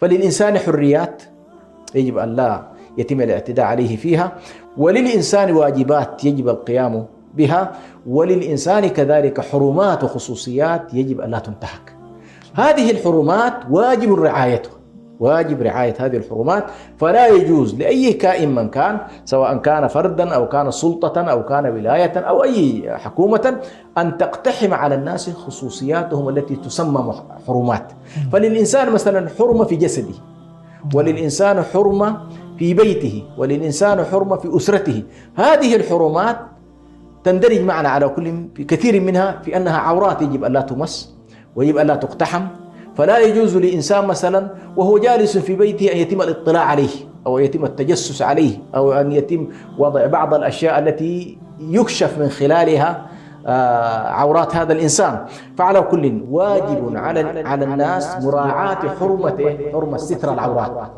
فللإنسان حريات يجب أن لا يتم الاعتداء عليه فيها، وللإنسان واجبات يجب القيام بها، وللإنسان كذلك حرمات وخصوصيات يجب أن لا تنتهك. هذه الحرمات واجب رعايتها، واجب رعاية هذه الحرمات، فلا يجوز لأي كائن من كان، سواء كان فردا أو كان سلطة أو كان ولاية أو أي حكومة، أن تقتحم على الناس خصوصياتهم التي تسمى حرمات. فللإنسان مثلا حرمة في جسده، وللإنسان حرمة في بيته، وللإنسان حرمة في أسرته. هذه الحرمات تندرج معنا على كثير منها في أنها عورات يجب أن لا تمس ويجب أن لا تقتحم. فلا يجوز لإنسان مثلا وهو جالس في بيته أن يتم الاطلاع عليه أو يتم التجسس عليه أو أن يتم وضع بعض الأشياء التي يكشف من خلالها عورات هذا الإنسان. فعلى كل واجب على الناس مراعاة حرمة ستر العورات.